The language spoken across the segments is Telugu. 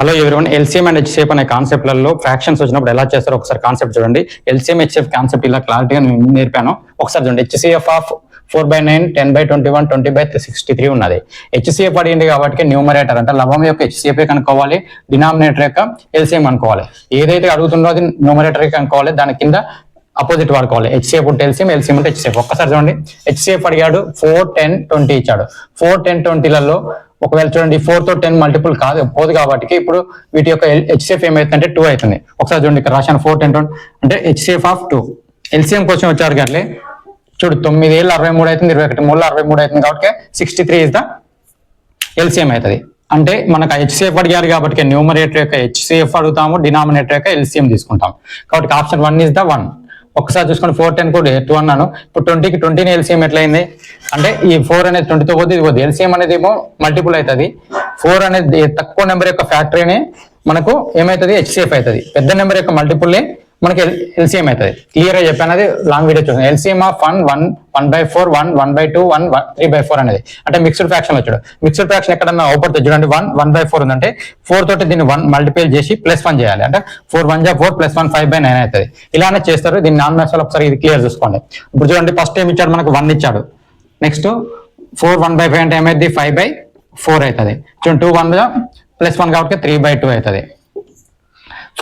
Hello everyone, LCM and HCF అనే కాన్సెప్ట్లలో ఫ్రాక్షన్స్ వచ్చినప్పుడు ఎలా చేస్తారో ఒకసారి కాన్సెప్ట్ చూడండి. ఎల్సిఎం హెచ్సిఎఫ్ కాన్సెప్ట్ ఇలా క్లారిటీగా నేర్పాను. ఒకసారి చూడండి. హెచ్సిఎఫ్ ఆఫ్ 4/9, 10/21, 20/63 ఉన్నది. హెచ్సిఎఫ్ అడిగింది కాబట్టి న్యూమరేటర్ అంటే లవం యొక్క హెచ్సిఎఫ్ కనుక్కోవాలి, డినామినేటర్ యొక్క ఎల్సిఎం అనుకోవాలి. ఏదైతే అడుగుతుందో అది న్యూమరేటర్ కనుక్కోవాలి, దాని కింద అపోజిట్ వాడుకోవాలి. హెచ్సిఎఫ్ ఉంటే ఎల్సిఎం, ఎల్సిఎం ఉంటే హెచ్సిఎఫ్. ఒక్కసారి చూడండి. హెచ్సిఎఫ్ అడిగాడు, 4, 10, 20 ఇచ్చాడు. 4, 10, 20లలో ఒకవేళ చూడండి 4 తో 10 మల్టిపుల్ కాదు పోదు కాబట్టి ఇప్పుడు వీటి యొక్క హెచ్సిఎఫ్ ఏమైతుందంటే 2 అవుతుంది. ఒకసారి చూడండి, ఇక్కడ రాశాను 4, 10, 20 అంటే హెచ్సిఎఫ్ ఆఫ్ 2. ఎల్సిఎం కోసం వచ్చారు కానీ చూడు 9 ఏళ్ళు 63 అవుతుంది, 21 మూడు 63 అవుతుంది కాబట్టి 63 ఇస్ ద ఎల్సిఎం అవుతుంది. అంటే మనకు హెచ్సిఎఫ్ అడిగారు కాబట్టి న్యూమరేటర్ యొక్క హెచ్సిఎఫ్ అడుగుతాము, డినామినేటర్ యొక్క ఎల్సిఎం తీసుకుంటాం. కాబట్టి ఆప్షన్ 1 ఇస్ ద 1. ఒకసారి చూసుకోండి, 4, 10 కూడా 2 అన్నాను. ఇప్పుడు 20కి 20 ఎల్సిఎం ఎట్లయింది అంటే ఈ 4 అనేది 20తో పోతే ఇది పోతుంది. ఎల్సిఎం అనేది ఏమో మల్టిపుల్ అవుతుంది. 4 అనేది తక్కువ నెంబర్ యొక్క ఫ్యాక్టరీని మనకు ఏమవుతుంది, హెచ్సిఎఫ్ అవుతుంది. పెద్ద నెంబర్ యొక్క మల్టిపుల్ మనకి ఎల్సిఎం అవుతుంది. క్లియర్ గా చెప్పాను, అది లాంగ్ వీడియో చూసాను. ఎల్సిఎం ఆఫ్ 1/4, 1/2, 3/4 అనేది అంటే మిక్స్డ్ ఫ్రాక్షన్ వచ్చాడు. మిక్స్డ్ ఫ్రాక్షన్ ఎక్కడన్నా అవుపడుతుంది చూడండి. 1/4 ఉందంటే 4 తోటి దీన్ని 1 మల్టిప్లై చేసి +1 చేయాలి. అంటే 4 1 + 4 +1 5/9 అవుతుంది. ఇలానే చేస్తారు. దీన్ని నాన్ మ్యాథ్స్ ఒకసారి ఇది క్లియర్ చూసుకోండి. ఇప్పుడు చూడండి, ఫస్ట్ ఏం ఇచ్చాడు మనకు 1 ఇచ్చాడు. నెక్స్ట్ 4 1/5 అంటే ఏమైంది 5/4 అవుతుంది. చూడండి 2 1 +1 కాబట్టి 3/2 అవుతుంది.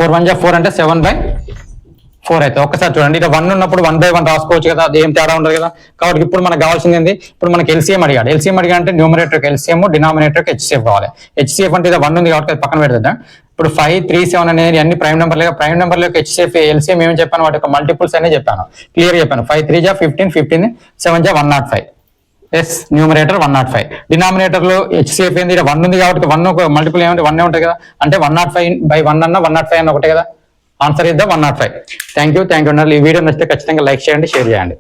4 1 + 4 అంటే 7/4 అవుతుంది. ఒక్కసారి చూడండి, ఇక్కడ 1 ఉన్నప్పుడు 1/1 రాసుకోవచ్చు కదా, అది ఏం తేడా ఉండదు కదా. కాబట్టి ఇప్పుడు మనకు కావాల్సింది ఏంది, ఇప్పుడు మనకి ఎల్సిఎం అడిగాడు. ఎల్సిఎం అంటే న్యూమరేటర్ ఎల్సిఎం, డినామినేటర్ హెచ్సిఎఫ్ కావాలి. హెచ్సిఎఫ్ అంటే ఇది 1 ఉంది కాబట్టి అది పక్కన పెడతా. ఇప్పుడు 5 3 7 అనేది అన్ని ప్రైమ్ నెంబర్ ప్రైమ్ నెంబర్ యొక్క హెచ్సిఎఫ్ ఎల్సిఎం ఏమని చెప్పాను, వాటి యొక్క మల్టిపుల్స్ అనే చెప్పాను. క్లియర్ చెప్పాను. 5 3 = 15, 15 7 = 105. Yes, numerator 105. డినామినేటర్ లో హెచ్సిఎఫ్ ఏంది, 1 ఉంది కాబట్టి 1 మల్టిపుల్ ఏమంటే 1 ఉంటుంది కదా. అంటే 105/1 అన్న 105 అన్న ఒకటే కదా. Answer is the 105. Thank you. ఈ వీడియో నచ్చితే ఖచ్చితంగా లైక్ చేయండి, షేర్ చేయండి.